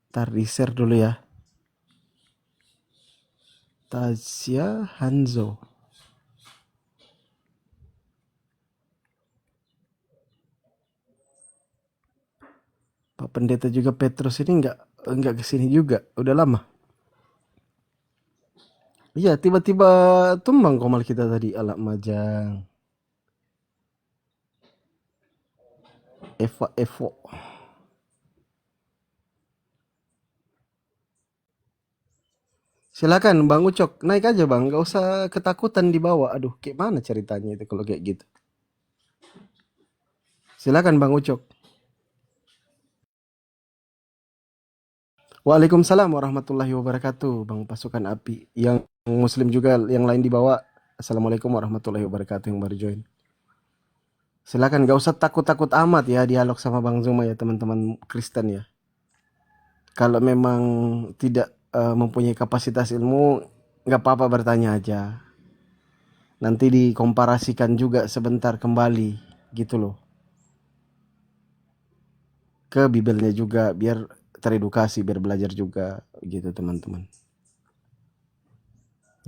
Ntar di share dulu ya. Tasya Hanzo. Pak Pendeta juga Petrus ini nggak kesini juga. Udah lama. Iya, tiba-tiba tumbang komal kita tadi. Alak Majang. Eva Evo. Silakan Bang Ucok, naik aja Bang, nggak usah ketakutan dibawa. Aduh, kayak mana ceritanya itu kalau kayak gitu? Silakan Bang Ucok. Waalaikumsalam warahmatullahi wabarakatuh, Bang Pasukan Api. Yang Muslim juga, yang lain dibawa. Assalamualaikum warahmatullahi wabarakatuh yang baru join. Silakan, nggak usah takut-takut amat ya dialog sama Bang Zuma ya teman-teman Kristen ya. Kalau memang tidak mempunyai kapasitas ilmu, nggak apa-apa bertanya aja. Nanti dikomparasikan juga sebentar kembali, gitu loh. Ke Bibelnya juga, biar teredukasi, biar belajar juga, gitu teman-teman.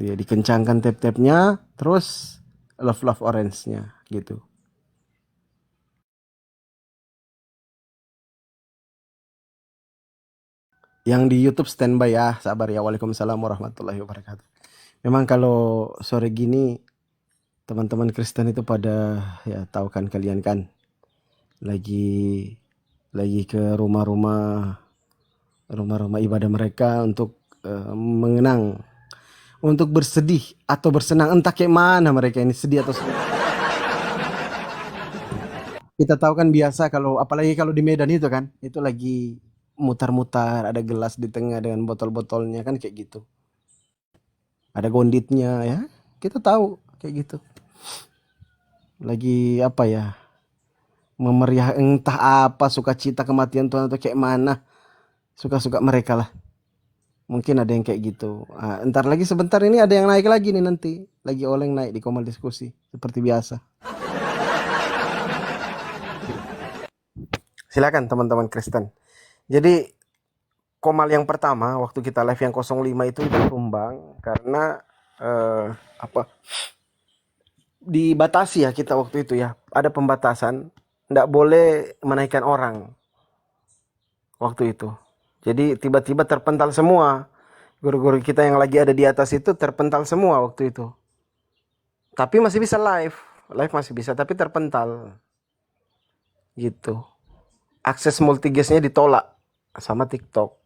Ya, dikencangkan tap-tapnya, terus love orange-nya, gitu. Yang di YouTube standby ya, sabar ya. Waalaikumsalam warahmatullahi wabarakatuh. Memang kalau sore gini teman-teman Kristen itu pada, ya tahu kan kalian kan, lagi ke rumah-rumah ibadah mereka untuk mengenang, untuk bersedih atau bersenang, entah kayak mana mereka ini, sedih atau senang. Kita tahu kan biasa kalau apalagi kalau di Medan itu kan, itu lagi mutar-mutar, ada gelas di tengah dengan botol-botolnya kan kayak gitu. Ada gonditnya ya. Kita tahu kayak gitu. Lagi apa ya? Memeriah entah apa, sukacita kematian Tuhan atau kayak mana. Suka-suka mereka lah. Mungkin ada yang kayak gitu. Entar lagi sebentar ini ada yang naik lagi nih nanti. Lagi oleng naik di Komal Diskusi seperti biasa. Silakan teman-teman Kristen. Jadi Komal yang pertama waktu kita live yang 05 itu tumbang karena apa? Dibatasi ya kita waktu itu ya. Ada pembatasan, nggak boleh menaikkan orang waktu itu. Jadi tiba-tiba terpental semua. Guru-guru kita yang lagi ada di atas itu terpental semua waktu itu. Tapi masih bisa live. Live masih bisa, tapi terpental. Gitu. Akses multigasnya ditolak sama TikTok.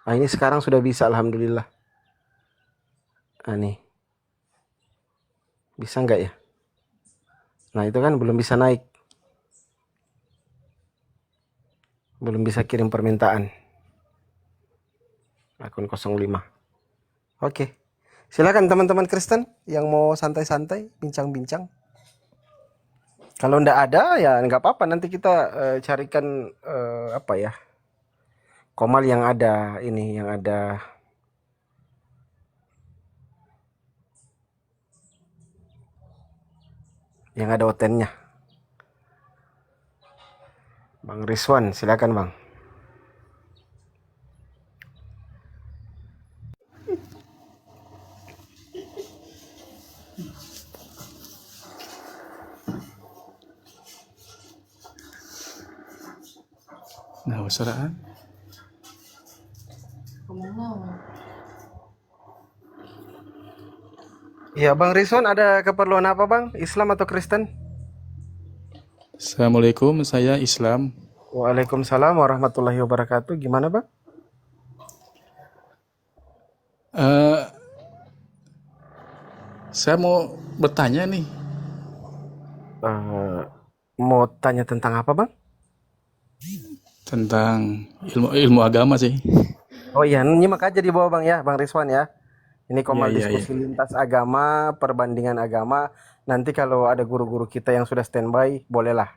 Nah ini sekarang sudah bisa, alhamdulillah. Nah nih. Bisa nggak ya? Nah itu kan belum bisa naik. Belum bisa kirim permintaan. Akun 05. Oke. Silakan teman-teman Kristen yang mau santai-santai, bincang-bincang. Kalau ndak ada ya nggak apa-apa. Nanti kita carikan apa ya? Komal yang ada ini, yang ada otennya. Bang Rizwan, silakan Bang. Nah, wasaraan. Iya, Bang Rizwan ada keperluan apa Bang? Islam atau Kristen? Assalamualaikum, saya Islam. Waalaikumsalam warahmatullahi wabarakatuh. Gimana Bang? Eh, saya mau bertanya nih Eh, mau tanya tentang apa Bang? tentang ilmu agama sih. Oh iya, nyimak aja di bawah Bang ya, Bang Rizwan ya. Ini Iya, Komal iya, iya. diskusi lintas agama, perbandingan agama. Nanti kalau ada guru-guru kita yang sudah standby, bolehlah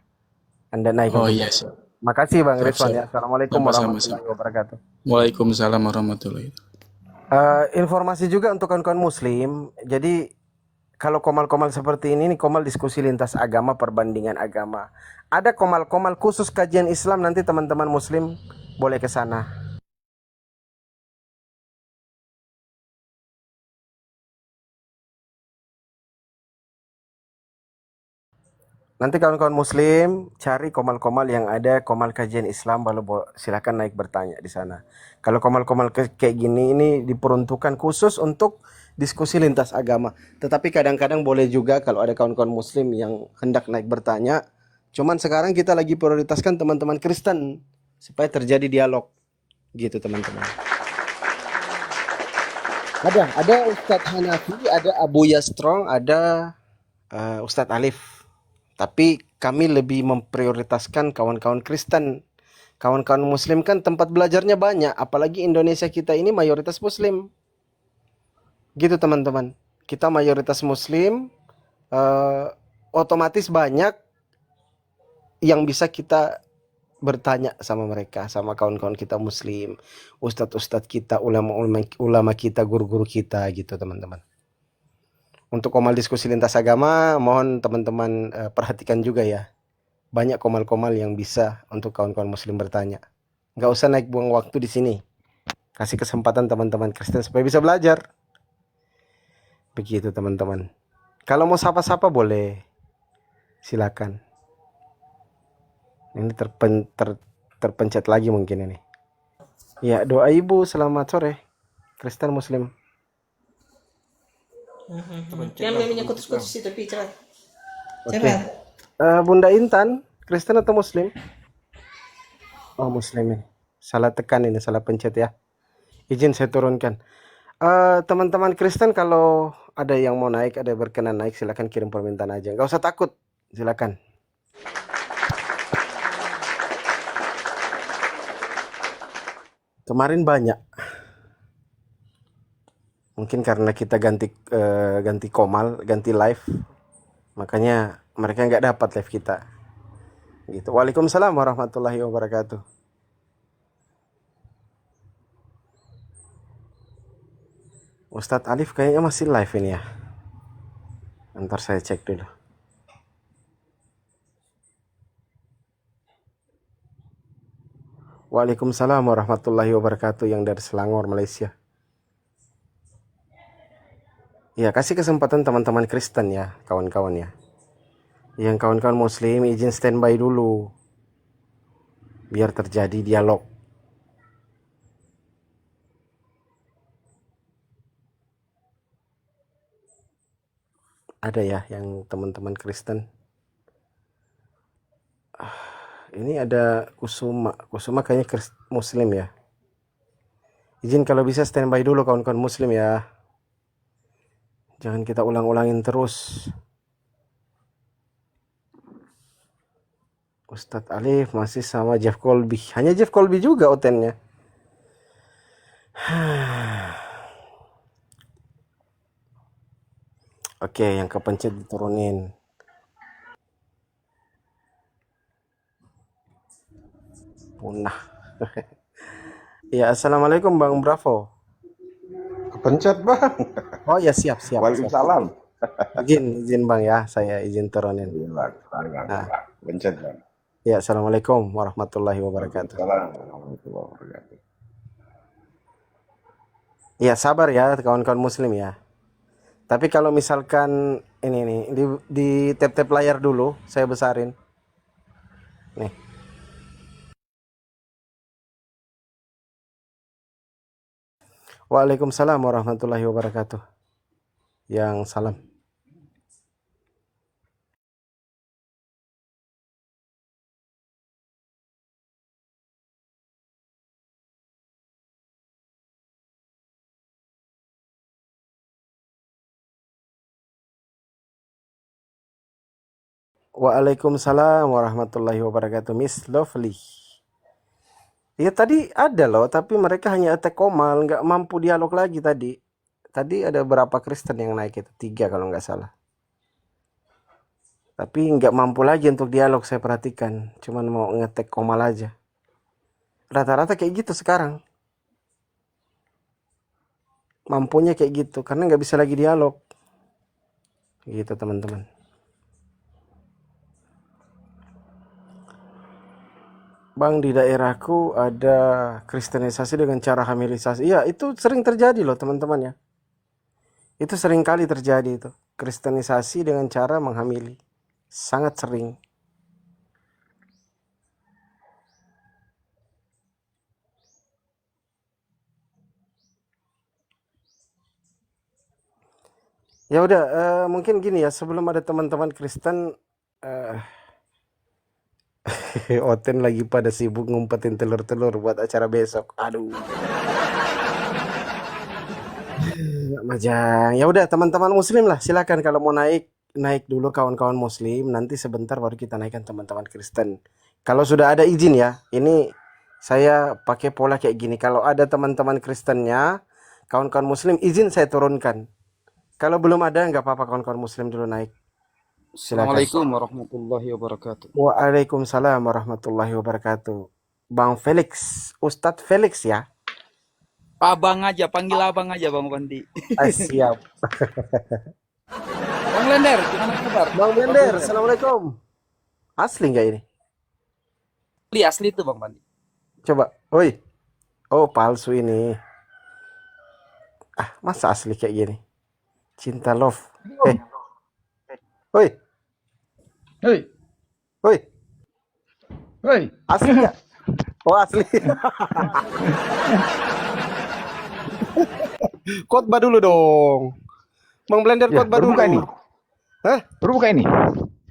Anda naik Oh untuk iya, jawab. siap, Makasih Bang siap, Rizwan siap. ya. Assalamualaikum Sama-sama, warahmatullahi sama. wabarakatuh. Waalaikumsalam warahmatullahi wabarakatuh. Informasi juga untuk kawan-kawan Muslim. Jadi kalau komal-komal seperti ini komal diskusi lintas agama, perbandingan agama. Ada komal-komal khusus kajian Islam nanti teman-teman Muslim boleh ke sana. Nanti kawan-kawan muslim cari komal-komal yang ada komal kajian Islam, baru silakan naik bertanya di sana. Kalau komal-komal kayak gini ini diperuntukkan khusus untuk diskusi lintas agama. Tetapi kadang-kadang boleh juga kalau ada kawan-kawan muslim yang hendak naik bertanya. Cuman sekarang kita lagi prioritaskan teman-teman Kristen supaya terjadi dialog gitu teman-teman. Ada Ustadz Hanafi, ada Abu Yastrong, ada Ustadz Alif. Tapi kami lebih memprioritaskan kawan-kawan Kristen. Kawan-kawan Muslim kan tempat belajarnya banyak, apalagi Indonesia kita ini mayoritas Muslim. Gitu teman-teman. Kita mayoritas Muslim, eh, otomatis banyak yang bisa kita bertanya sama mereka, sama kawan-kawan kita Muslim, ustadz-ustadz kita, ulama kita, guru-guru kita gitu teman-teman. Untuk komal diskusi lintas agama, mohon teman-teman perhatikan juga ya. Banyak komal-komal yang bisa untuk kawan-kawan muslim bertanya. Nggak usah naik buang waktu di sini. Kasih kesempatan teman-teman Kristen supaya bisa belajar. Begitu teman-teman. Kalau mau sapa-sapa boleh. Silakan. Ini terpencet lagi mungkin ini. Ya, doa ibu selamat sore. Kristen muslim. Yang memangnya kutus-kutus itu bicara. Oke. Bunda Intan, Kristen atau muslim? Oh, muslim ini. Salah tekan ini, salah pencet ya. Izin saya turunkan. Teman-teman Kristen kalau ada yang mau naik, ada yang berkenan naik, silakan kirim permintaan aja. Nggak usah takut, silakan. Kemarin banyak. Mungkin karena kita ganti komal, ganti live, makanya mereka nggak dapat live kita. Gitu. Waalaikumsalam warahmatullahi wabarakatuh. Ustadz Alif kayaknya masih live ini ya. Ntar saya cek dulu. Waalaikumsalam warahmatullahi wabarakatuh yang dari Selangor, Malaysia. Ya, kasih kesempatan teman-teman Kristen ya, kawan-kawan ya. Yang kawan-kawan muslim izin standby dulu. Biar terjadi dialog. Ada ya yang teman-teman Kristen. Ini ada Kusuma. Kusuma kayaknya muslim ya. Izin kalau bisa standby dulu kawan-kawan muslim ya. Jangan kita ulang-ulangin terus. Ustadz Alif masih sama Jeff Colby. Hanya Jeff Colby juga otennya. Oke, yang kepencet diturunin. Punah. Ya, assalamualaikum Bang Bravo. Pencet bang. Oh ya, siap. Waalaikumsalam. Izin Bang ya, saya izin turunin. Iya bang. Nah. Pencet bang. Ya, assalamualaikum warahmatullahi wabarakatuh. Waalaikumsalam warahmatullahi wabarakatuh. Ya, sabar ya kawan-kawan muslim ya. Tapi kalau misalkan ini nih di tap-tap layar dulu, saya besarin. Nih. Waalaikumsalam warahmatullahi wabarakatuh. Yang salam. Waalaikumsalam warahmatullahi wabarakatuh. Miss Lovely. Ya tadi ada loh, tapi mereka hanya attack komal, nggak mampu dialog lagi tadi. Tadi ada berapa Kristen yang naik itu? 3 kalau nggak salah. Tapi nggak mampu lagi untuk dialog saya perhatikan. Cuman mau ngetek komal aja. Rata-rata kayak gitu sekarang. Mampunya kayak gitu, karena nggak bisa lagi dialog. Gitu teman-teman. Bang, di daerahku ada kristenisasi dengan cara hamilisasi. Iya, itu sering terjadi loh teman-teman ya. Itu sering kali terjadi itu. Kristenisasi dengan cara menghamili. Sangat sering. Ya udah, mungkin gini ya, sebelum ada teman-teman Kristen, eh, Oten lagi pada sibuk ngumpetin telur-telur buat acara besok. Aduh, nggak majang. Ya udah, teman-teman Muslim lah, silakan kalau mau naik, naik dulu kawan-kawan Muslim. Nanti sebentar baru kita naikkan teman-teman Kristen. Kalau sudah ada izin ya, ini saya pakai pola kayak gini. Kalau ada teman-teman Kristennya, kawan-kawan Muslim izin saya turunkan. Kalau belum ada, nggak apa-apa kawan-kawan Muslim dulu naik. Silakan. Assalamualaikum warahmatullahi wabarakatuh. Waalaikumsalam warahmatullahi wabarakatuh. Bang Felix, Ustadz Felix ya? Abang aja, panggil abang aja Bang Bandi. Siap. Bang Lender, gimana kabar? Bang Bender, assalamualaikum. Asli nggak ini? Asli itu Bang Bandi. Coba, oi. Oh, palsu ini. Masa asli kayak gini? Cinta love. Oi, Hei, oi. hei, Asli nggak? Oh, asli. Khotbah dulu dong. Bang Blender ya, khotbah dulu. berbuka ini. Hah? Berbuka ini.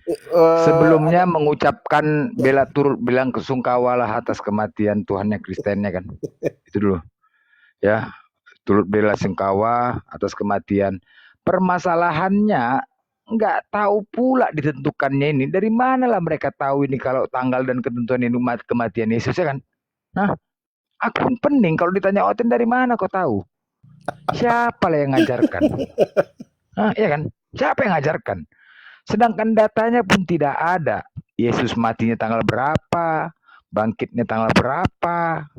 Eh, Sebelumnya mengucapkan turut bilang kesungkawalah atas kematian Tuhannya Kristennya kan. Itu dulu. Ya, turut bela sungkawa atas kematian. Permasalahannya nggak tahu pula ditentukannya ini. Dari mana lah mereka tahu ini kalau tanggal dan ketentuan ini kematian Yesus ya kan? Nah, aku pening kalau ditanya Oten dari mana kau tahu? Siapa lah yang ngajarkan? Iya kan? Siapa yang ngajarkan? Sedangkan datanya pun tidak ada. Yesus matinya tanggal berapa? Bangkitnya tanggal berapa?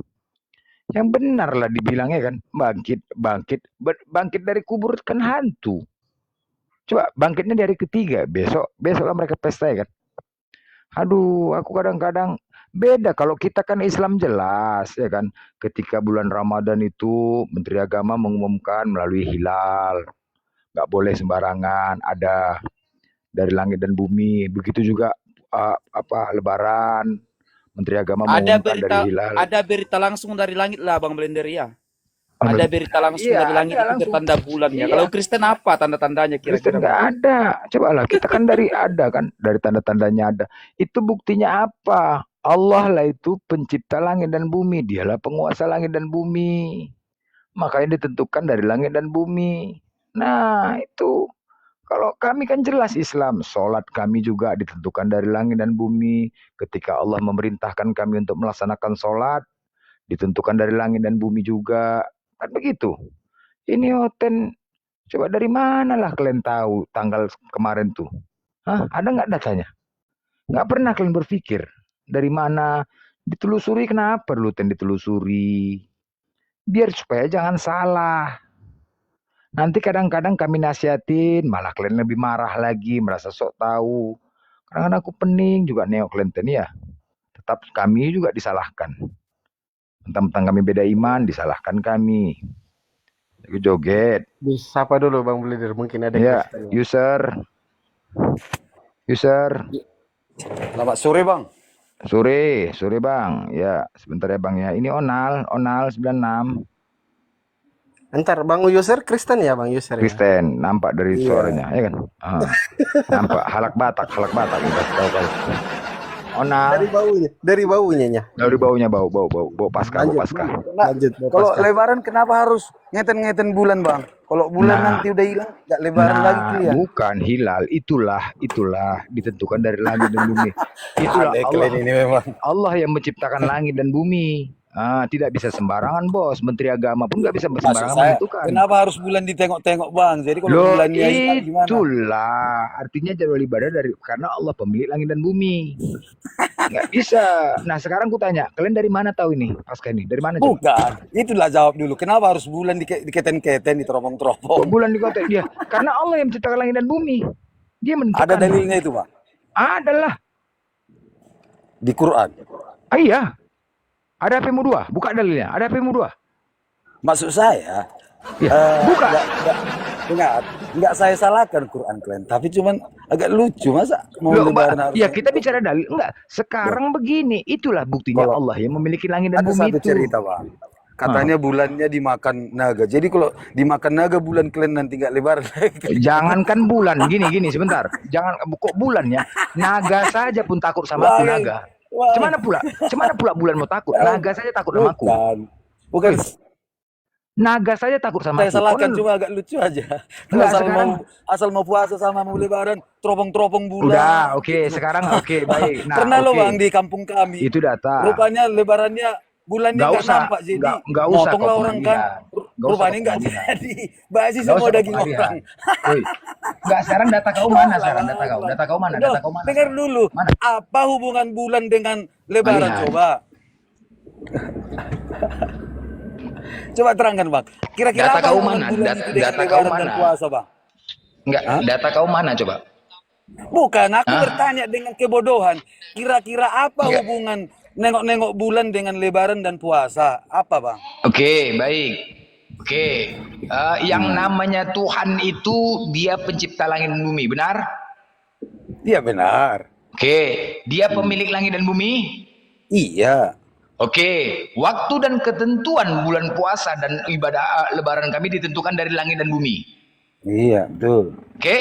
Yang benar lah dibilangnya kan, bangkit dari kubur kan hantu. Coba bangkitnya dari ketiga, besoklah mereka pesta ya kan. Aduh, aku kadang-kadang beda kalau kita kan Islam jelas ya kan. Ketika bulan Ramadan itu Menteri Agama mengumumkan melalui hilal, nggak boleh sembarangan, ada dari langit dan bumi. Begitu juga Lebaran, Menteri Agama mengumumkan dari hilal. Ada berita langsung dari langit lah Bang Blender ya. Ada berita langsung dari langit itu langsung. bertanda bulannya. Kalau Kristen apa tanda-tandanya Kristen kira-kira? nggak ada. Cobalah kita kan dari ada kan, dari tanda-tandanya ada. Itu buktinya apa? Allah lah itu pencipta langit dan bumi. Dialah penguasa langit dan bumi. Makanya ditentukan dari langit dan bumi. Nah itu kalau kami kan jelas Islam. Sholat kami juga ditentukan dari langit dan bumi. Ketika Allah memerintahkan kami untuk melaksanakan sholat, ditentukan dari langit dan bumi juga. Kan begitu. Ini Oten, coba dari mana lah kalian tahu tanggal kemarin tuh? Hah? Ada nggak datanya? Nggak pernah kalian berpikir. Dari mana? Ditelusuri kenapa dulu Ten ditelusuri? Biar supaya jangan salah. Nanti kadang-kadang kami nasihatin, malah kalian lebih marah lagi, merasa sok tahu. Kadang-kadang aku pening juga nengok kalian Ten ya. Tetap kami juga disalahkan. Tentang kami beda iman, disalahkan kami. Aku joget. Sapa dulu Bang Blender, mungkin ada Ya, Kristen. user. Selamat sore bang. Sore bang. Ya, sebentar ya bang ya. Ini Onal 96. Entar Bang User Kristen ya Bang User ya? Kristen, nampak dari suaranya, ya kan? Nampak halak Batak kita tahu kali. Onal. Dari baunya nya. Dari baunya bau pasca. Lanjut. Kalau lebaran kenapa harus ngeten-ngeten bulan bang? Kalau bulan nanti udah hilang, nggak lebaran lagi ya? Bukan hilal, itulah ditentukan dari langit dan bumi. Itulah Allah yang menciptakan langit dan bumi. Tidak bisa sembarangan bos. Menteri Agama pun nggak bisa sembarangan menentukan. Kenapa harus bulan ditengok-tengok bang? Jadi kalau bulannya hilang gimana? Itulah artinya jadwal ibadah karena Allah pemilik langit dan bumi. Nggak bisa. Nah sekarang ku tanya, kalian dari mana tahu ini pasca ini? Dari mana? Bukan, itulah jawab dulu. Kenapa harus bulan diketen-keten, diteropong-teropong? Bulan di kota dia, karena Allah yang menciptakan langit dan bumi. Dia menentukan. Ada dalilnya itu pak? Adalah di Quran. Ah, iya. Ada HPmu 2, buka dalilnya. Ada HPmu 2. Maksud saya, Buka. enggak saya salahkan Quran kalian, tapi cuman agak lucu masa mau Loh, lebaran harus. ya kita bicara dalil. Enggak. Sekarang begini, itulah buktinya Kalau- Allah yang memiliki langit dan Ada bumi satu itu. cerita bang, katanya bulannya dimakan naga. Jadi kalau dimakan naga bulan kalian nanti nggak lebaran lagi. Jangankan bulan, gini sebentar. Jangan kok bulannya. Naga saja pun takut sama aku, Wah, naga. wah. Cemana pula bulan mau takut? Naga saja takut sama aku. Bukan Naga saja takut sama saya aku. salahkan, Kau- cuma agak lucu aja. Enggak, Asal mau puasa sama mau lebaran, teropong-teropong bulan. Udah, oke, sekarang oke, baik. Nah, Pernah lo oke. bang di kampung kami. Itu data. Rupanya lebarannya bulannya Nggak nggak usah, nampak, jadi nggak usah motonglah kau orang pengalihan. kan. Nggak usah Rupanya kau nggak pengalihan. jadi. Basi Nggak semua usah daging kau orang. Woi. Enggak, sekarang data kau mana sekarang? Data kau mana? Udah, Data kau mana? dengar dulu. Mana? Apa hubungan bulan dengan lebaran? Pengalihan. Coba. Coba terangkan bang. Kira-kira Data apa kau hubungan mana? bulan itu dengan Data kau lebaran dan mana? puasa bang? Enggak, data kau mana coba? Bukan, aku Hah? bertanya dengan kebodohan. Kira-kira apa Enggak. hubungan nengok-nengok bulan dengan lebaran dan puasa? Apa bang? Oke, baik. Oke. Yang namanya Tuhan itu dia pencipta langit dan bumi, benar? Iya benar. Oke, dia pemilik langit dan bumi? Iya. Oke, waktu dan ketentuan bulan puasa dan ibadah lebaran kami ditentukan dari langit dan bumi. Iya, betul. Oke,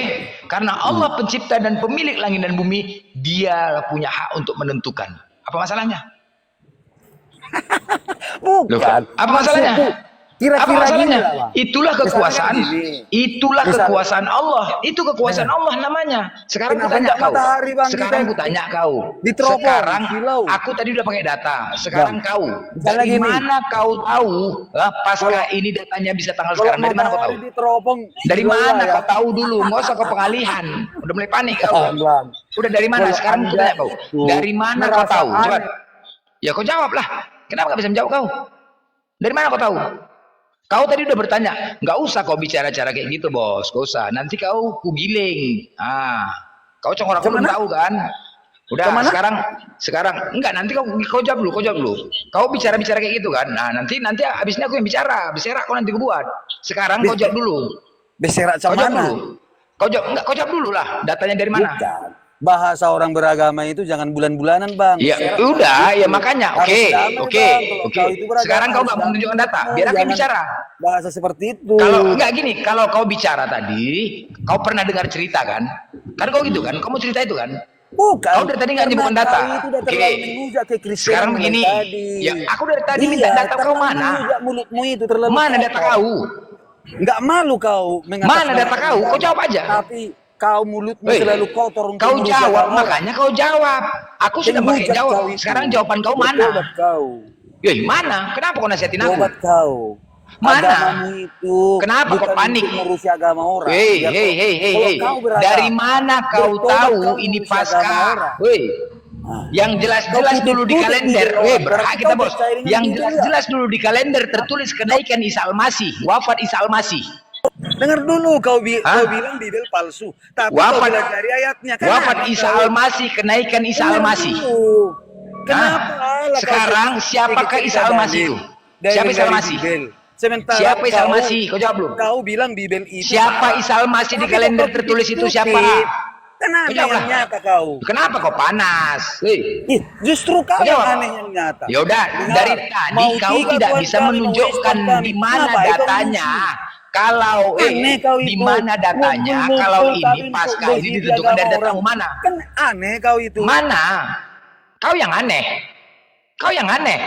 karena Allah pencipta dan pemilik langit dan bumi, dia punya hak untuk menentukan. Apa masalahnya? Loh, Bukan. apa masalahnya? Maksudku, Apa kira-kira masalahnya? gini lah, Bang. Itulah kekuasaan. Misalnya gini. Itulah Misalnya- kekuasaan Allah. Itu kekuasaan Allah namanya. Sekarang Kenapa ku tanya enggak kau. matahari, Bang? Sekarang Kita ku tanya kau. di teropong, Sekarang silau. aku tadi udah pakai data. Sekarang Bang, kau. misalnya Dari gini. mana kau tahu? Pasca ini datanya bisa tanggal sekarang. Dari mana kau tahu? matahari di teropong, Dari silau mana lah ya. kau tahu dulu? Nggak usah kau pengalihan. Udah mulai panik kau. Bang. Udah dari mana? Kalau Sekarang aku Anda tanya kau. itu Dari mana kau merasa tahu? Coba. aneh. Ya kau jawab lah. Kenapa gak bisa menjawab kau? Dari mana kau tahu? Kau tadi udah bertanya. Nggak usah kau bicara cara kayak gitu bos. Gak usah. Nanti kau kugiling. Kau congor aku belum tahu kan? Udah sekarang enggak, nanti kau jawab dulu, Kau bicara-bicara kayak gitu kan? Nah, nanti habisnya aku yang bicara. Bicara kau nanti aku buat. Sekarang kau jawab dulu. Beserak Kau jawab mana? dulu. Kau jawab dulu lah. Datanya dari mana? Bukan. Bahasa orang beragama itu jangan bulan-bulanan bang. Ya Beserak udah, mana ya itu? makanya. Harus Oke. damai, Bang. Kalau kau itu beragama, Sekarang kau nggak harus mau menunjukkan data. damai. Biar aku yang Jangan bicara. Bahasa seperti itu. Kalau enggak gini, kalau kau bicara tadi, kau pernah dengar cerita kan? Kan kau gitu kan? Kamu cerita itu kan? Bukan. Kau dari tadi nggak Karena nyebutkan data. kau itu udah Oke. terlalu menghujat ke Kristen Sekarang mulai begini. tadi. Ya, aku dari tadi minta Iya, data kau terlalu mana? menghujat mulutmu itu terlalu Mana data kotor. kau? Nggak malu kau Mana data kau? Kau jawab aja. Tapi kau mulutmu Woi, selalu kotor untuk Kau merusak jawab, agama. makanya kau jawab. Aku sudah pakai Menghujat jawab. kau itu. Sekarang jawaban kau Tobat mana? kau. Yoi, mana? Kenapa kau nasihatin aku? Tobat kau. Mana? Agamamu itu Kenapa kau bukan panik? untuk merusak agama orang. Hei, Ya, hei, hei, hei, kalau hei. kau beragama, Dari mana kau bertobat tahu kau ini merusak agama pasca? orang. Woi, Nah. yang jelas-jelas Kau dulu di putih-putih kalender. di Weh, bawah. berhak Berarti kita kau bos. percaya dengan Yang Injil, jelas-jelas dulu di kalender tertulis kenaikan Isa Al-Masih, wafat Isa Al-Masih. Dengar dulu kau Hah? bilang Bibel palsu. Tapi Wafat- kau bilang dari ayatnya kan. Wafat Isa Al-Masih, kenaikan Isa Al-Masih. Kenapa? Sekarang siapakah Isa Al-Masih itu? Siapa Isa Al-Masih? Sementara Siapa Isa kau- Al-Masih? Kau jawab belum? Kau bilang Bibel itu. Siapa Isa Al-Masih di Tapi kalender kau tertulis itu tutup-tutup. siapa? Kenapa Kau jawab yang lah. nyata kau? Kenapa kau panas? Hei. Ih, justru kau Kau yang jawab. aneh yang nyata. Ya udah, Dengar, dari tadi mau kau tiga tidak Tuhan bisa kami, mau menunjukkan Islam kami. di mana Kenapa? Kau datanya. mengisi. Kalau Aneh kau di itu. mana datanya? Ngumpul-ngumpul Kalau tapi ini untuk pasca ini gosip ditentukan dari agama datamu orang. mana? Kan aneh kau itu. Mana? Kau yang aneh. Kau yang aneh.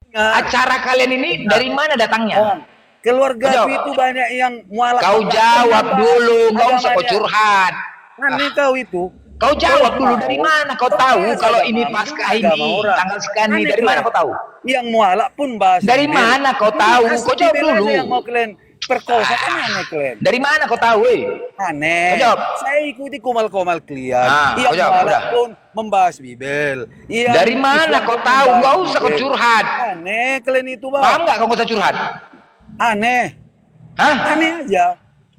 Ingat, Acara kalian ini dari mana datangnya? Bang, keluarga Kau jawab. itu banyak yang mualaf. Kau jawab dulu, nggak usah kau curhat. Aneh kau itu. Kau jawab dulu, dari mana kau tahu bahas kalau agama, ini bukan pasca agama ini, orang. tanggal sekian ini, Aneh dari mana kalian. kau tahu? Yang mualaf pun bahas. Dari Bibel. mana kau Ini tahu? asli Kau jawab Bibel dulu. aja yang mau kalian perkosa kan aneh kalian. Dari mana kau tahu? Weh? Aneh. Kau jawab. Saya ikuti komal-komal kalian. Ah, Yang kau jawab, mualaf udah. pun membahas Bibel. Yang Dari mana Islam kau pun tahu? membahas Nggak usah kau Bibel. curhat. Aneh kalian itu bang. Paham nggak kau nggak usah curhat? Aneh. Hah? Aneh aja.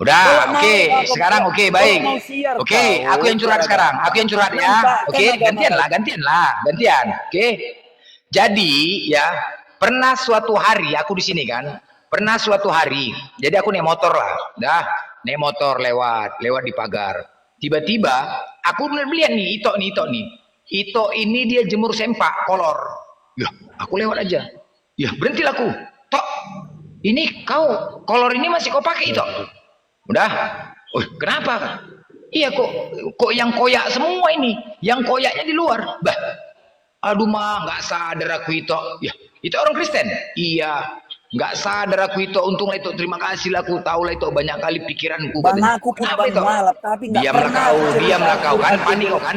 Udah, Kalau oke. mau Sekarang oke, kalau baik. mau siar Oke, kau, aku yang curhat sekarang. Aku yang curhat ya. nampakkan Oke, agama. gantian. Oke. Jadi ya, pernah suatu hari aku di sini kan. Pernah suatu hari. Jadi aku naik motor lah. Dah, naik motor lewat di pagar. Tiba-tiba aku melihat nih, Ito nih. Ito ini dia jemur sempak kolor. Ya, aku lewat aja. Ya, berhentilah aku. Tok, ini kau kolor ini masih kau pakai Ito? Udah. Oh, kenapa? Iya kok yang koyak semua ini. Yang koyaknya di luar. Bah. Aduh mah, nggak sadar aku itu. Ya, itu orang Kristen. Iya. Nggak sadar aku itu. Untunglah itu. Terima kasih lah aku tahu lah itu banyak kali pikiranku. Bang, Katanya. aku pun Kenapa bang itu? mualaf, tapi nggak Diamlah pernah kau, aku cerita diamlah kau kan, Al-Quran panik itu. kau kan,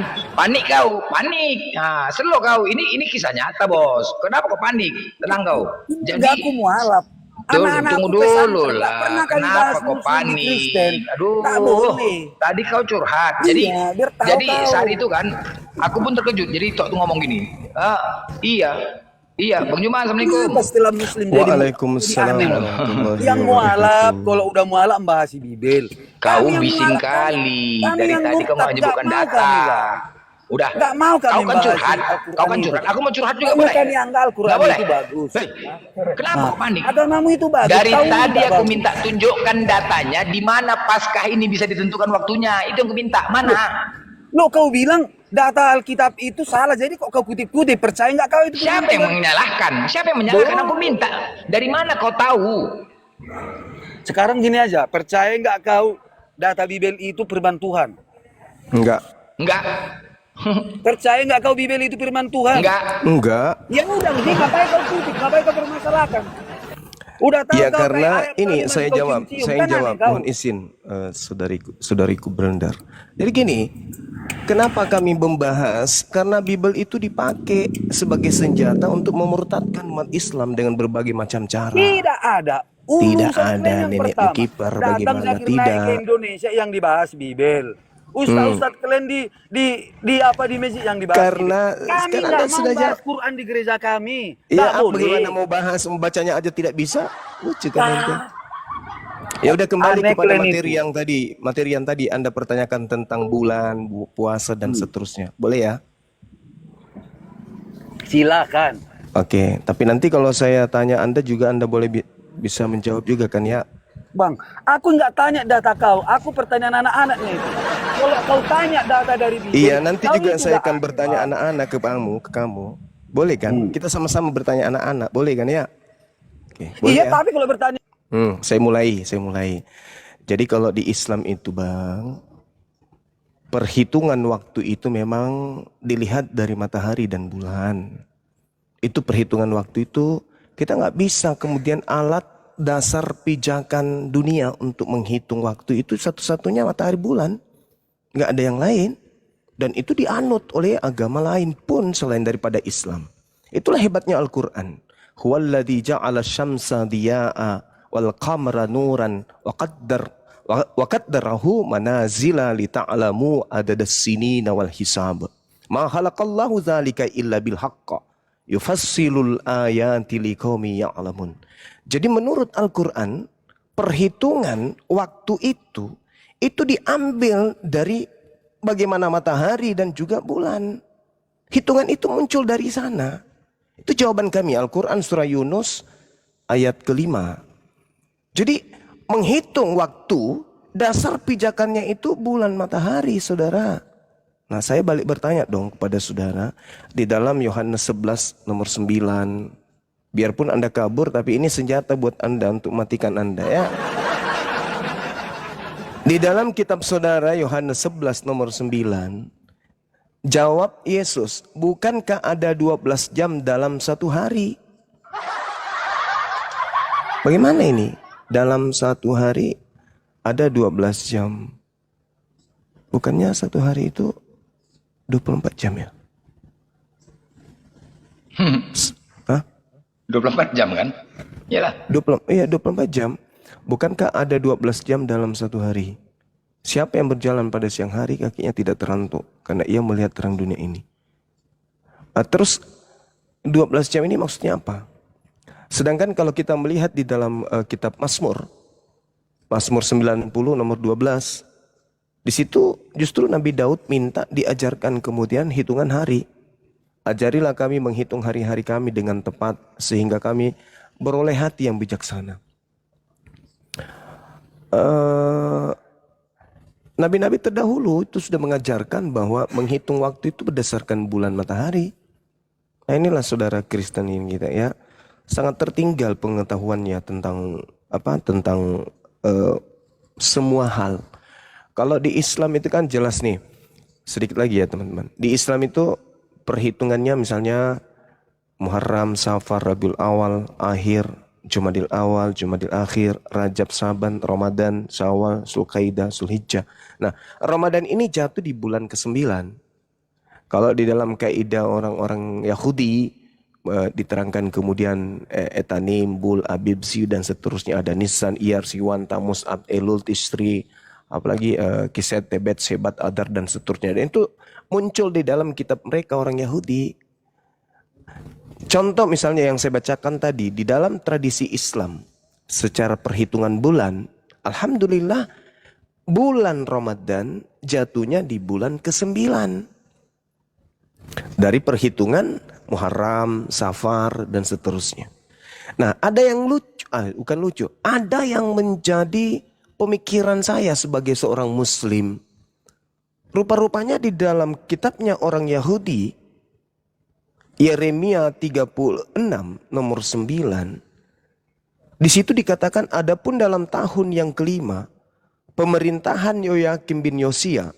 panik. Nah, selo kau. Ini kisah nyata bos. Kenapa kau panik? Tenang kau. Enggak, Jadi aku mualaf. tunggu Anak-anakku dulu pesantren nggak lah. pernah kali Kenapa bahas kau Muslim di Kristen. panik? Aduh, Tak boleh. tadi kau curhat. Jadi, Iya, biar tahu jadi kau. saat itu kan, aku pun terkejut. Jadi Tok tuh ngomong gini. Iya, Bang Juma, assalamualaikum. Kenapa setelah Muslim jadi Waalaikumsalam aneh? warahmatullahi Yang mualaf, wabarakatuh. kalau udah mualaf bahas Bibel. Kau Kami yang bising mualaf, kali. kami Dari yang tadi kau murtad, menyebutkan nggak mau data. kami, Bang. Udah. Nggak mau kami Kau kan bahas curhat. Al-Quran Kau kan itu. curhat. Aku mau curhat juga Kamu boleh. kan yang Al-Quran Nggak boleh. itu bagus. Hei, kenapa Nah, kau panik? agamamu itu bagus. Dari kau tadi nggak aku bagus. minta tunjukkan datanya di mana Paskah ini bisa ditentukan waktunya. Itu yang aku minta. Mana? Lo kau bilang data Alkitab itu salah, jadi kok kau kutip-kutip, percaya nggak kau itu? Siapa yang menyalahkan? Siapa yang menyalahkan? Aku minta. Dari mana kau tahu? Sekarang gini aja, percaya nggak kau data Bibel itu firman Tuhan? Enggak. Enggak. Percaya nggak kau Bibel itu firman Tuhan? Enggak. Ya udah, jadi ngapain kau kutip, ngapain kau permasalahkan? Udah tahu Ya kau karena kayak ayat ini kalimat saya kau jawab, cium-cium, saya kan aneh jawab. kau. Mohon izin, saudariku berendar. Jadi gini, kenapa kami membahas? Karena Bible itu dipakai sebagai senjata untuk memurtadkan umat Islam dengan berbagai macam cara. Tidak ada. Tidak Urusan ada yang nenek pertama, kiper, datang bagaimana Zakir naik tidak. ke Indonesia yang dibahas Bibel. Ustaz-ustaz kalian di apa di masjid yang dibahas Karena Bibel. Kami sekarang nggak Anda mau sudah bahas Quran di gereja kami. Ya Nggak apa boleh. bagaimana mau bahas, membacanya aja tidak bisa? Lucu kan nanti. Ya udah kembali Aneh kepada kalian materi yang tadi Anda pertanyakan tentang bulan, puasa dan seterusnya. Boleh ya? Silakan. Oke, tapi nanti kalau saya tanya Anda juga Anda boleh bisa menjawab juga kan ya? Bang, aku nggak tanya data kau, aku pertanyaan anak-anak nih. Kalau kau tanya data dari Bibel, Iya, nanti kau juga itu saya nggak akan aneh, bertanya Bang. anak-anak ke kamu. Boleh kan? Kita sama-sama bertanya anak-anak, boleh kan ya? Oke, boleh Iya, ya? tapi kalau bertanya Saya mulai. Jadi kalau di Islam itu Bang, perhitungan waktu itu memang dilihat dari matahari dan bulan. Itu perhitungan waktu itu kita nggak bisa kemudian alat dasar pijakan dunia untuk menghitung waktu itu satu-satunya matahari bulan. Nggak ada yang lain. Dan itu dianut oleh agama lain pun selain daripada Islam. Itulah hebatnya Al-Quran. Huwallazi ja'ala syamsa diya'a wal qamara nuran wa qaddarahu manazila li ta'lamu adadas sinina wal hisab. Ma khalaqallahu dzalika illa bil haqq. Yufassilul ayati liqaumi ya'lamun. Jadi menurut Al-Quran, perhitungan waktu itu diambil dari bagaimana matahari dan juga bulan. Hitungan itu muncul dari sana. Itu jawaban kami Al-Quran surah Yunus ayat kelima. Jadi menghitung waktu, dasar pijakannya itu bulan matahari saudara. Nah saya balik bertanya dong kepada saudara. Di dalam Yohanes 11 nomor 9. Biarpun Anda kabur tapi ini senjata buat Anda untuk matikan Anda ya. Di dalam kitab saudara Yohanes 11 nomor 9. Jawab Yesus, bukankah ada 12 jam dalam satu hari? Bagaimana ini? Dalam satu hari ada 12 jam. Bukannya satu hari itu 24 jam ya? Hah? 24 jam kan? Iyalah. 24 jam. Bukankah ada 12 jam dalam satu hari? Siapa yang berjalan pada siang hari kakinya tidak terantuk karena ia melihat terang dunia ini. Terus 12 jam ini maksudnya apa? Sedangkan kalau kita melihat di dalam kitab Mazmur Mazmur 90 nomor 12. Di situ justru Nabi Daud minta diajarkan kemudian hitungan hari. Ajarilah kami menghitung hari-hari kami dengan tepat sehingga kami beroleh hati yang bijaksana. Nabi-nabi terdahulu itu sudah mengajarkan bahwa menghitung waktu itu berdasarkan bulan matahari. Nah inilah saudara Kristen ini kita ya, sangat tertinggal pengetahuannya tentang semua hal. Kalau di Islam itu kan jelas nih, sedikit lagi ya teman-teman. Di Islam itu perhitungannya misalnya Muharram, Safar, Rabiul Awal, Akhir, Jumadil Awal, Jumadil Akhir, Rajab, Saban, Ramadan, Syawal, Zulkaidah, Zulhijjah. Nah, Ramadan ini jatuh di bulan ke-9. Kalau di dalam kaidah orang-orang Yahudi diterangkan kemudian Etanim, Bul, Abib, Ziu dan seterusnya, ada Nisan, Iyar, Siwan, Tamus, Ab, Elul, Tishri, apalagi Kiset, Tebet, Sebat, Adar dan seterusnya. Dan itu muncul di dalam kitab mereka orang Yahudi. Contoh misalnya yang saya bacakan tadi, di dalam tradisi Islam secara perhitungan bulan, alhamdulillah bulan Ramadan jatuhnya di bulan ke-9. Dari perhitungan Muharram, Safar dan seterusnya. Nah, ada yang lucu, bukan lucu, ada yang menjadi pemikiran saya sebagai seorang muslim. Rupa-rupanya di dalam kitabnya orang Yahudi, Yeremia 36 nomor 9. Di situ dikatakan adapun dalam tahun yang kelima pemerintahan Yoyakim bin Yosia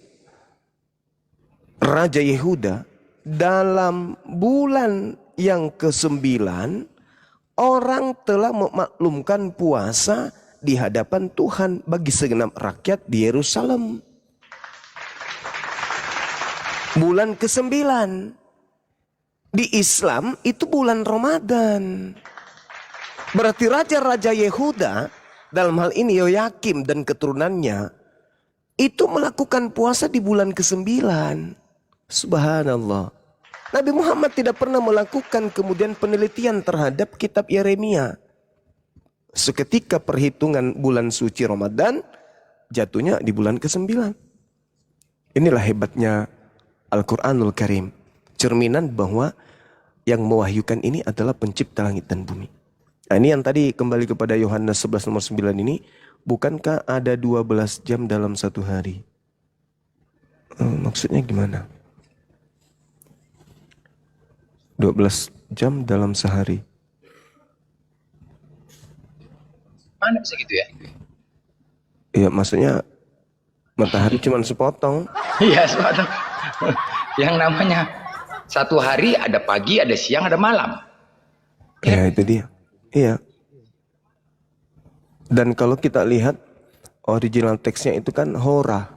Raja Yehuda, dalam bulan yang ke-9 orang telah memaklumkan puasa di hadapan Tuhan bagi segenap rakyat di Yerusalem. Bulan ke-9 di Islam itu bulan Ramadan. Berarti raja-raja Yehuda, dalam hal ini Yoyakim dan keturunannya, itu melakukan puasa di bulan ke-9. Subhanallah. Nabi Muhammad tidak pernah melakukan kemudian penelitian terhadap kitab Yeremia. Seketika perhitungan bulan suci Ramadan, jatuhnya di bulan ke-9. Inilah hebatnya Al-Quranul Karim. Cerminan bahwa yang mewahyukan ini adalah pencipta langit dan bumi. Nah, ini yang tadi kembali kepada Yohanes 11 nomor 9 ini. Bukankah ada 12 jam dalam satu hari? Maksudnya gimana? 12 jam dalam sehari. Mana bisa gitu ya? Iya, maksudnya matahari cuma sepotong. Iya, sepotong. Yang namanya satu hari ada pagi, ada siang, ada malam. Ya itu dia. Iya. Dan kalau kita lihat original teksnya itu kan hora.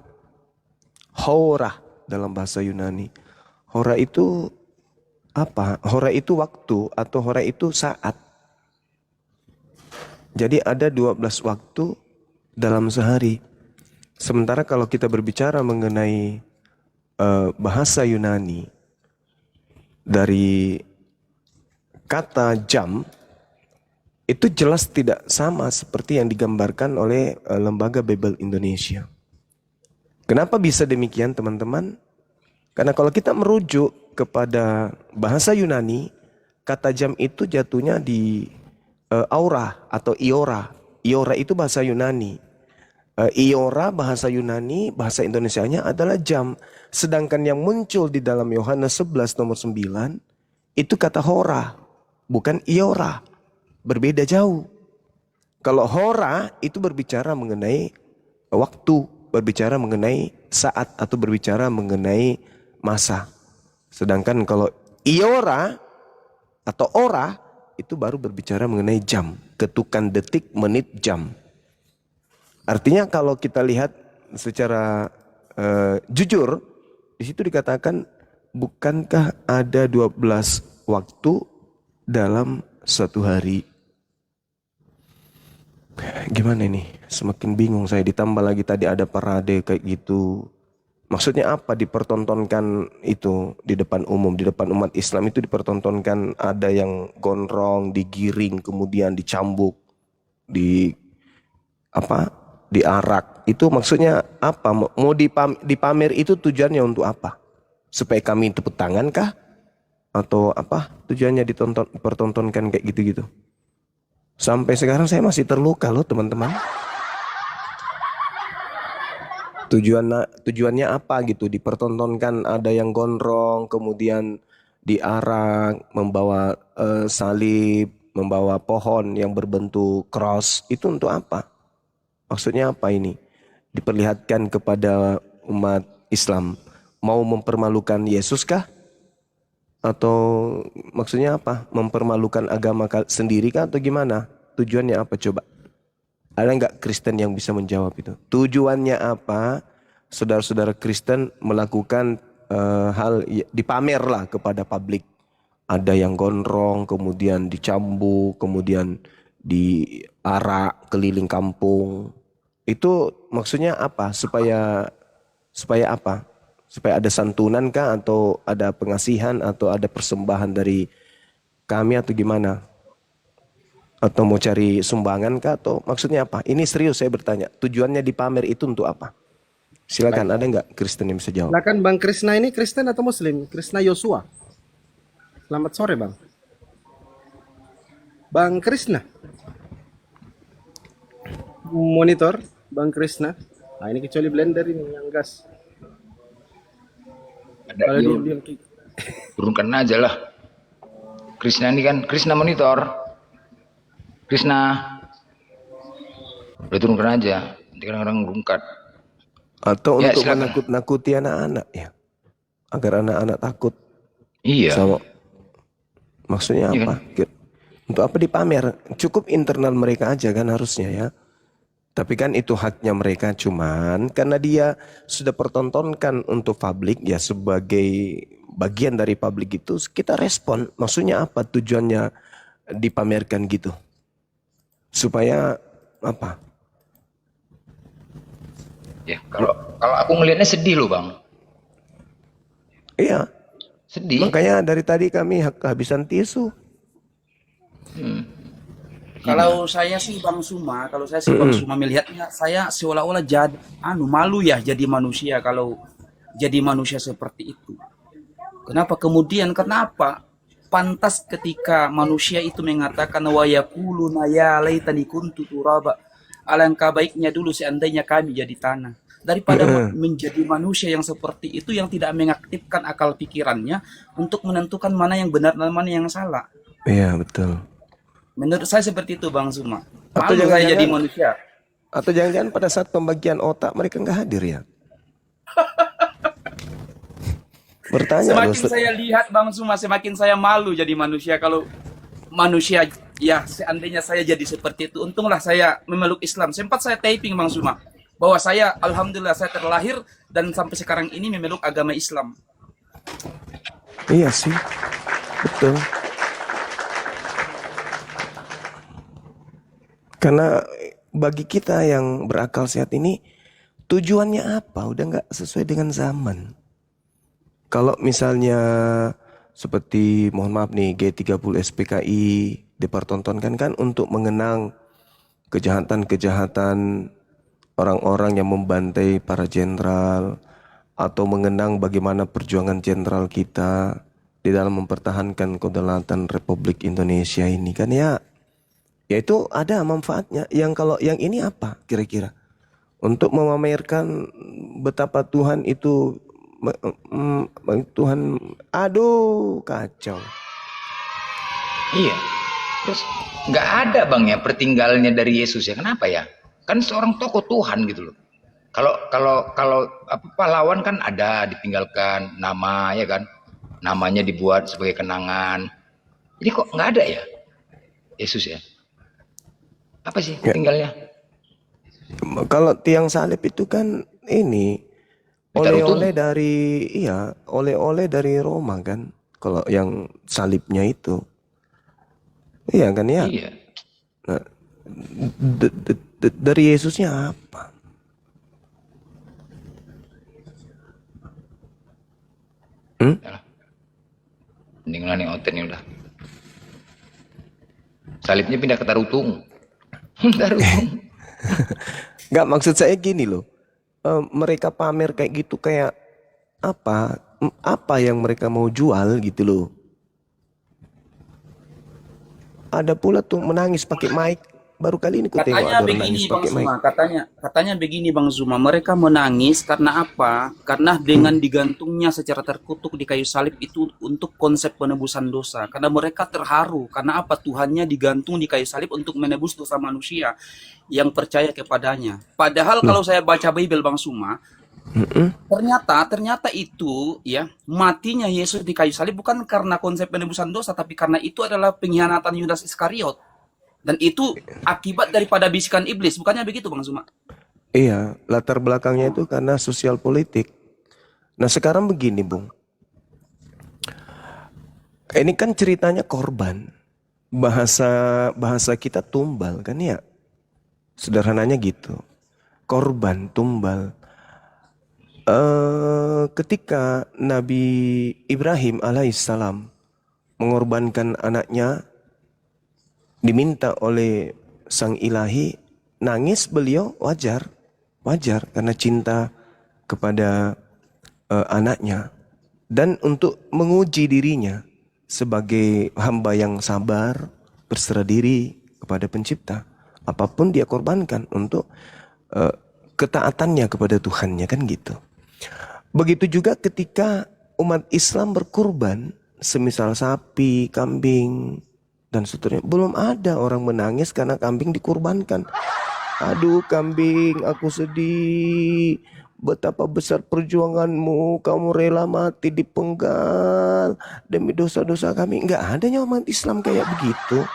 Hora dalam bahasa Yunani. Hora itu apa? Hora itu waktu atau hora itu saat. Jadi ada 12 waktu dalam sehari. Sementara kalau kita berbicara mengenai bahasa Yunani, dari kata jam itu jelas tidak sama seperti yang digambarkan oleh Lembaga Bible Indonesia. Kenapa bisa demikian teman-teman? Karena kalau kita merujuk kepada bahasa Yunani, kata jam itu jatuhnya di aura atau iora. Iora itu bahasa Yunani. Iora bahasa Yunani, bahasa Indonesianya adalah jam. Sedangkan yang muncul di dalam Yohanes 11 nomor 9 itu kata hora, bukan iora. Berbeda jauh. Kalau hora itu berbicara mengenai waktu, berbicara mengenai saat atau berbicara mengenai masa. Sedangkan kalau iora atau ora itu baru berbicara mengenai jam, ketukan detik, menit, jam. Artinya kalau kita lihat secara jujur, di situ dikatakan bukankah ada 12 waktu dalam satu hari? Gimana ini? Semakin bingung saya, ditambah lagi tadi ada parade kayak gitu. Maksudnya apa dipertontonkan itu di depan umum, di depan umat Islam itu dipertontonkan ada yang gondrong, digiring, kemudian dicambuk, di apa? diarak. Itu maksudnya apa? Mau dipamer itu tujuannya untuk apa? Supaya kami tepuk tangan kah? Atau apa? Tujuannya dipertontonkan kayak gitu-gitu. Sampai sekarang saya masih terluka loh teman-teman. Tujuannya apa gitu? Dipertontonkan ada yang gondrong, kemudian diarak, membawa salib, membawa pohon yang berbentuk cross. Itu untuk apa? Maksudnya apa ini? Diperlihatkan kepada umat Islam. Mau mempermalukan Yesus kah? Atau maksudnya apa? Mempermalukan agama sendiri kah atau gimana? Tujuannya apa coba? Ada nggak Kristen yang bisa menjawab itu? Tujuannya apa? Saudara-saudara Kristen melakukan hal dipamer lah kepada publik. Ada yang gondrong, kemudian dicambuk, kemudian diarak keliling kampung. Itu maksudnya apa? Supaya apa? Supaya ada santunan kah atau ada pengasihan atau ada persembahan dari kami atau gimana? Atau mau cari sumbangan kah atau maksudnya apa? Ini serius saya bertanya. Tujuannya dipamer itu untuk apa? Silakan, ada nggak Kristen yang bisa jawab? Silakan Bang Krisna, ini Kristen atau Muslim? Krisna Yosua. Selamat sore Bang. Bang Krisna. Monitor Bang Krisna. Nah ini kecuali blender ini yang gas. Ada Kalau Yul. dia Turunkan aja lah. Krisna ini kan, Krisna monitor. Krisna. Udah turunkan aja. Nanti kan orang rungkat. Atau Ya, untuk silakan. menakut-nakuti anak-anak ya? Agar anak-anak takut. Iya. Sama, maksudnya Iya apa? Untuk apa dipamer? Cukup internal mereka aja kan harusnya ya. Tapi kan itu haknya mereka, cuman karena dia sudah pertontonkan untuk publik ya sebagai bagian dari publik itu kita respon. Maksudnya apa? Tujuannya dipamerkan gitu. Supaya apa? Ya, kalau aku ngelihatnya sedih loh, Bang. Iya. Sedih. Makanya dari tadi kami kehabisan tisu. Kalau saya sih Bang Suma, Bang Suma melihatnya, saya seolah-olah jadi malu ya jadi manusia kalau jadi manusia seperti itu. Kenapa pantas ketika manusia itu mengatakan wa yaquluna ya laitani kuntu turaba. Alangkah baiknya dulu seandainya kami jadi tanah. Daripada menjadi manusia yang seperti itu yang tidak mengaktifkan akal pikirannya untuk menentukan mana yang benar dan mana yang salah. Iya betul. Menurut saya seperti itu Bang Suma. Atau Malu saya jangan-jangan- jadi manusia. Atau jangan-jangan pada saat pembagian otak mereka nggak hadir ya? Bertanya loh. Semakin saya lihat Bang Suma, semakin saya malu jadi manusia. Kalau manusia, ya seandainya saya jadi seperti itu. Untunglah saya memeluk Islam. Sempat saya typing Bang Suma, bahwa saya, alhamdulillah saya terlahir dan sampai sekarang ini memeluk agama Islam. Iya sih, betul. Karena bagi kita yang berakal sehat ini, tujuannya apa? Udah nggak sesuai dengan zaman. Kalau misalnya seperti, mohon maaf nih, G30 SPKI dipertontonkan kan untuk mengenang kejahatan-kejahatan orang-orang yang membantai para jenderal, atau mengenang bagaimana perjuangan jenderal kita di dalam mempertahankan kedaulatan Republik Indonesia ini kan ya. Ya itu ada manfaatnya. Yang kalau yang ini apa kira-kira? Untuk memamerkan betapa Tuhan itu Tuhan, aduh kacau. Iya. Terus nggak ada Bang ya pertinggalannya dari Yesus ya. Kenapa ya? Kan seorang tokoh Tuhan gitu loh. Kalau apa pahlawan kan ada ditinggalkan nama ya kan. Namanya dibuat sebagai kenangan. Jadi kok nggak ada ya Yesus ya? Apa sih tinggalnya? Kalau tiang salib itu kan ini Ditaruh oleh-oleh dari oleh-oleh dari Roma kan. Kalau yang salibnya itu. Iya kan ya? Iya. Nah, dari Yesusnya apa? Mending nih oten ini udah. Salibnya pindah ke Tarutung. Tarutung. Nggak, maksud saya gini loh. Mereka pamer kayak gitu kayak apa? Apa yang mereka mau jual gitu loh. Ada pula tuh menangis pakai mic. Baru kali ini ku tengok Katanya ada orang begini nangis Bang pakai mic. Zuma, katanya begini Bang Zuma, mereka menangis karena apa? Karena dengan digantungnya secara terkutuk di kayu salib itu untuk konsep penebusan dosa. Karena mereka terharu, karena apa? Tuhannya digantung di kayu salib untuk menebus dosa manusia yang percaya kepadanya. Padahal kalau saya baca Bible Bang Zuma, ternyata itu ya matinya Yesus di kayu salib bukan karena konsep penebusan dosa, tapi karena itu adalah pengkhianatan Yudas Iskariot. Dan itu akibat daripada bisikan iblis, bukannya begitu Bang Zuma? Iya, latar belakangnya itu karena sosial politik. Nah sekarang begini Bung. Ini kan ceritanya korban. Bahasa kita tumbal kan ya. Sederhananya gitu. Korban, tumbal. Ketika Nabi Ibrahim alaihissalam mengorbankan anaknya, diminta oleh sang ilahi, nangis beliau wajar karena cinta kepada anaknya, dan untuk menguji dirinya sebagai hamba yang sabar, berserah diri kepada pencipta, apapun dia korbankan untuk ketaatannya kepada Tuhannya, kan gitu. Begitu juga ketika umat Islam berkurban, semisal sapi, kambing, dan seterusnya, belum ada orang menangis karena kambing dikurbankan. Aduh kambing, aku sedih. Betapa besar perjuanganmu, kamu rela mati dipenggal demi dosa-dosa kami. Enggak adanya umat Islam kayak begitu.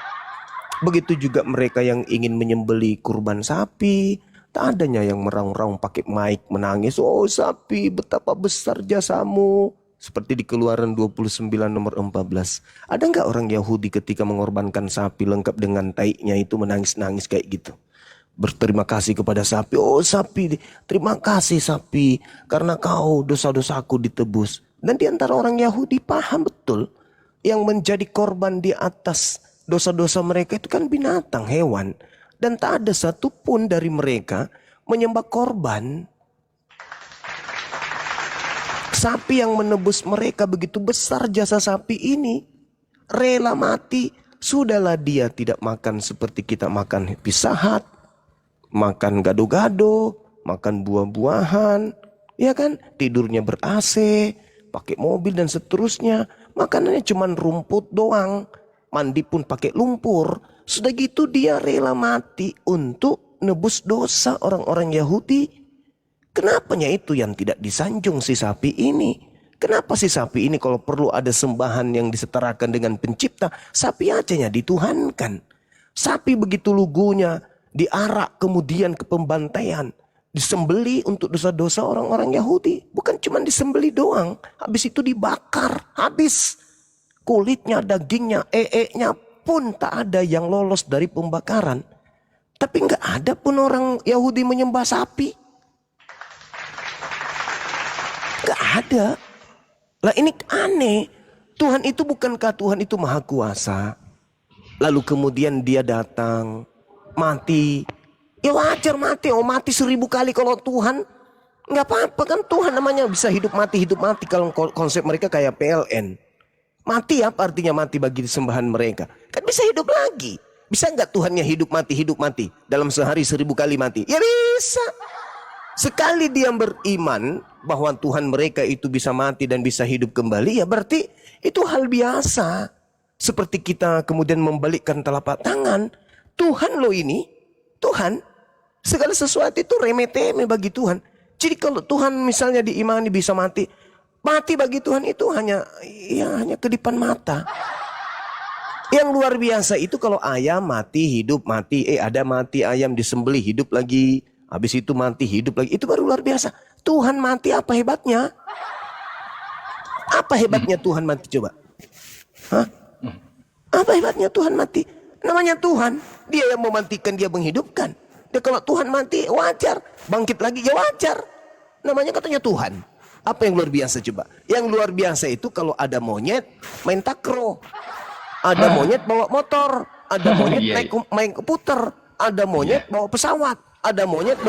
Begitu juga mereka yang ingin menyembeli kurban sapi, tak adanya yang meraung-raung pakai mic menangis. Oh sapi, betapa besar jasamu. Seperti di Keluaran 29 nomor 14. Ada nggak orang Yahudi ketika mengorbankan sapi lengkap dengan taiknya itu menangis-nangis kayak gitu? Berterima kasih kepada sapi. Oh sapi, terima kasih sapi, karena kau dosa-dosaku ditebus. Dan di antara orang Yahudi paham betul, yang menjadi korban di atas dosa-dosa mereka itu kan binatang, hewan. Dan tak ada satupun dari mereka menyembah korban. Sapi yang menebus mereka, begitu besar jasa sapi ini. Rela mati. Sudahlah dia tidak makan seperti kita makan pisahat, makan gado-gado, makan buah-buahan, ya kan? Tidurnya ber-AC, pakai mobil dan seterusnya. Makanannya cuma rumput doang. Mandi pun pakai lumpur. Sudah gitu dia rela mati untuk nebus dosa orang-orang Yahudi. Kenapanya itu yang tidak disanjung si sapi ini? Kenapa si sapi ini kalau perlu ada sembahan yang disetarakan dengan pencipta, sapi aja ya dituhankan. Sapi begitu lugunya, diarak kemudian ke pembantaian, disembeli untuk dosa-dosa orang-orang Yahudi. Bukan cuma disembeli doang, habis itu dibakar, habis. Kulitnya, dagingnya, nya pun tak ada yang lolos dari pembakaran. Tapi nggak ada pun orang Yahudi menyembah sapi. Gak ada. Lah ini aneh. Tuhan itu bukankah Tuhan itu maha kuasa? Lalu kemudian dia datang, mati. Ya wajar mati. Oh mati 1000 kali kalau Tuhan. Gak apa-apa kan, Tuhan namanya bisa hidup mati. Kalau konsep mereka kayak PLN. Mati apa artinya mati bagi sembahan mereka? Kan bisa hidup lagi. Bisa gak Tuhannya hidup mati? Dalam sehari 1000 kali mati? Ya bisa. Sekali dia beriman bahwa Tuhan mereka itu bisa mati dan bisa hidup kembali, ya berarti itu hal biasa. Seperti kita kemudian membalikkan telapak tangan. Tuhan loh ini, Tuhan. Segala sesuatu itu remeh-temeh bagi Tuhan. Jadi kalau Tuhan misalnya diimani bisa mati, mati bagi Tuhan itu hanya kedipan mata. Yang luar biasa itu kalau ayam mati, hidup, mati. Ada mati ayam disembelih, hidup lagi. Habis itu mati, hidup lagi. Itu baru luar biasa. Tuhan mati apa hebatnya? Apa hebatnya Tuhan mati coba? Hah? Apa hebatnya Tuhan mati? Namanya Tuhan. Dia yang mematikan, dia menghidupkan. Dan kalau Tuhan mati wajar. Bangkit lagi ya wajar. Namanya katanya Tuhan. Apa yang luar biasa coba? Yang luar biasa itu kalau ada monyet main takraw. Ada monyet bawa motor. Ada monyet main komputer. Ada monyet bawa pesawat. ada monyet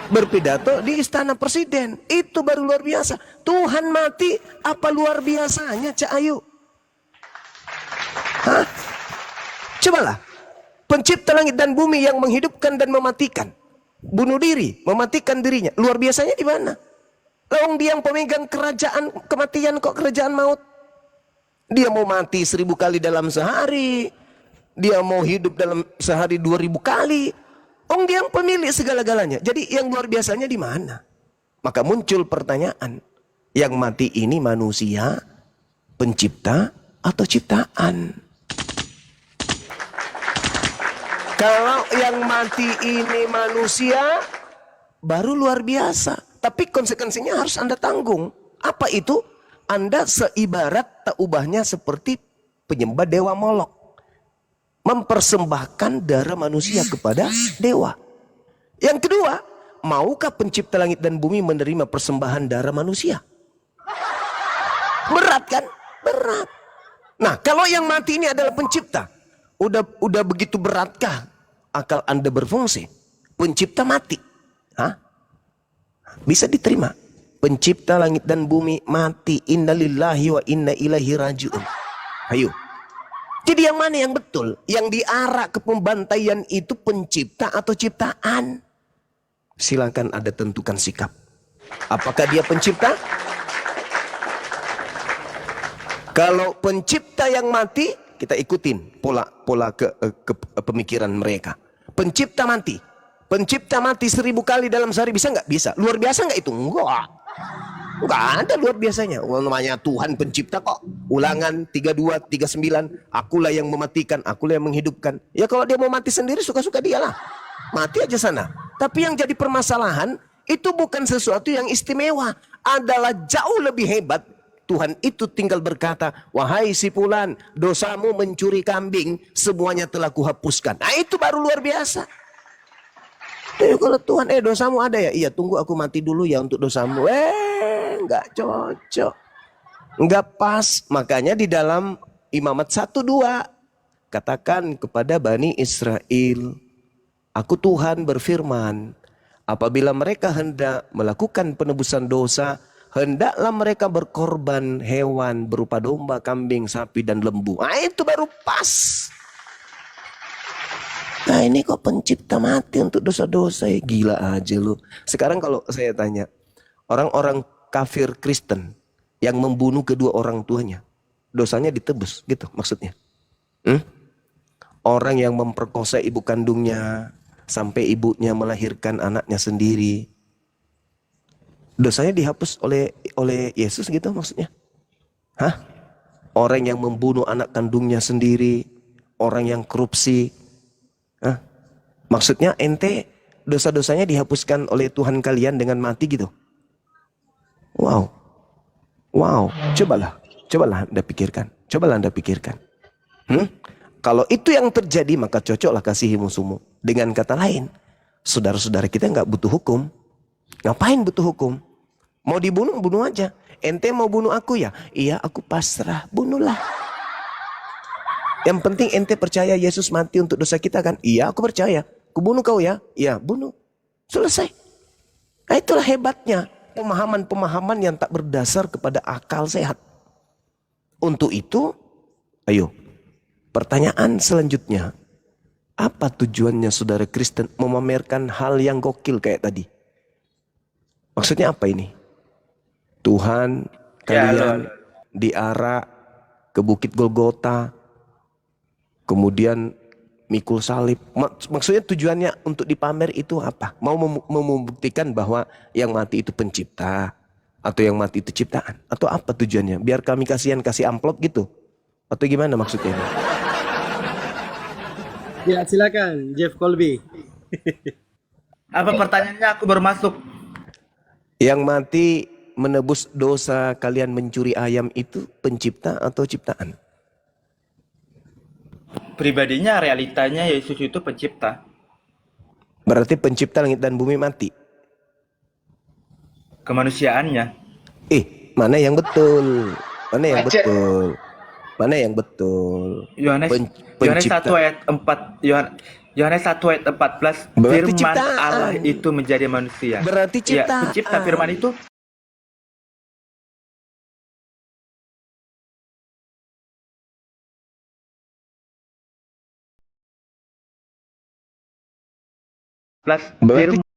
berpidato di istana presiden. Itu baru luar biasa. Tuhan mati, apa luar biasanya, Cak Ayu? Hah? Cobalah. Pencipta langit dan bumi yang menghidupkan dan mematikan. Bunuh diri, mematikan dirinya. Luar biasanya di mana? Lawang dia yang pemegang kerajaan kematian kok, kerajaan maut. Dia mau mati 1000 kali dalam sehari. Dia mau hidup dalam sehari 2000 kali. Dia yang pemilik segala-galanya. Jadi yang luar biasanya di mana? Maka muncul pertanyaan. Yang mati ini manusia, pencipta, atau ciptaan? Kalau yang mati ini manusia, baru luar biasa. Tapi konsekuensinya harus Anda tanggung. Apa itu? Anda seibarat tak ubahnya seperti penyembah dewa Molok. Mempersembahkan darah manusia kepada dewa. Yang kedua, maukah pencipta langit dan bumi menerima persembahan darah manusia? Berat kan? Berat. Nah, kalau yang mati ini adalah pencipta, udah begitu beratkah akal Anda berfungsi? Pencipta mati. Hah? Bisa diterima. Pencipta langit dan bumi mati. Innalillahi wa inna ilaihi raji'un. Ayo. Jadi yang mana yang betul? Yang diarah ke pembantaian itu pencipta atau ciptaan? Silakan Anda tentukan sikap. Apakah dia pencipta? Kalau pencipta yang mati, kita ikutin pola ke pemikiran mereka. Pencipta mati. Pencipta mati 1000 kali dalam sehari, bisa nggak? Bisa. Luar biasa nggak itu? Enggak ada luar biasanya. Namanya Tuhan pencipta kok. Ulangan 32, 39. Akulah yang mematikan, akulah yang menghidupkan. Ya kalau dia mau mati sendiri, suka-suka dia lah. Mati aja sana. Tapi yang jadi permasalahan, itu bukan sesuatu yang istimewa. Adalah jauh lebih hebat. Tuhan itu tinggal berkata, wahai si fulan, dosamu mencuri kambing, semuanya telah kuhapuskan. Nah itu baru luar biasa. Kalau Tuhan, dosamu ada ya? Iya, tunggu aku mati dulu ya untuk dosamu. Nggak cocok. Nggak pas. Makanya di dalam Imamat 1-2, katakan kepada Bani Israel, aku Tuhan berfirman, apabila mereka hendak melakukan penebusan dosa, hendaklah mereka berkorban hewan berupa domba, kambing, sapi, dan lembu. Nah itu baru pas. Nah ini kok pencipta mati untuk dosa-dosa, ya gila aja lu. Sekarang kalau saya tanya, orang-orang kafir Kristen yang membunuh kedua orang tuanya, dosanya ditebus gitu maksudnya? Orang yang memperkosa ibu kandungnya sampai ibunya melahirkan anaknya sendiri, dosanya dihapus oleh Yesus gitu maksudnya? Hah? Orang yang membunuh anak kandungnya sendiri, orang yang korupsi, hah? Maksudnya ente dosa-dosanya dihapuskan oleh Tuhan kalian dengan mati gitu? Wow. Cobalah Anda pikirkan. Kalau itu yang terjadi, maka cocoklah kasihi musuhmu. Dengan kata lain, saudara-saudara kita nggak butuh hukum. Ngapain butuh hukum? Mau dibunuh, bunuh aja. Ente mau bunuh aku ya? Iya, aku pasrah, bunuhlah. Yang penting ente percaya Yesus mati untuk dosa kita kan? Iya, aku percaya. Aku bunuh kau ya? Iya, bunuh. Selesai. Nah itulah hebatnya. Pemahaman-pemahaman yang tak berdasar kepada akal sehat. Untuk itu, ayo. Pertanyaan selanjutnya. Apa tujuannya saudara Kristen memamerkan hal yang gokil kayak tadi? Maksudnya apa ini? Tuhan kalian diarak ke Bukit Golgota, kemudian mikul salib. Maksudnya tujuannya untuk dipamer itu apa? Mau membuktikan bahwa yang mati itu pencipta, atau yang mati itu ciptaan, atau apa tujuannya? Biar kami kasihan kasih amplop gitu, atau gimana maksudnya ini? Ya silakan Jeff Colby. Apa pertanyaannya? Aku baru masuk. Yang mati menebus dosa kalian mencuri ayam itu pencipta atau ciptaan? Pribadinya, realitanya Yesus itu pencipta. Berarti pencipta langit dan bumi mati. Kemanusiaannya. Mana yang betul? Mana yang betul? Mana yang betul? Yohanes Pen- Yohanes 1 pencipta. ayat 4 Yohanes 1 ayat 14 Berarti firman ciptaan. Allah itu menjadi manusia. Berarti Ya, ciptaan. pencipta firman itu plus Berarti firman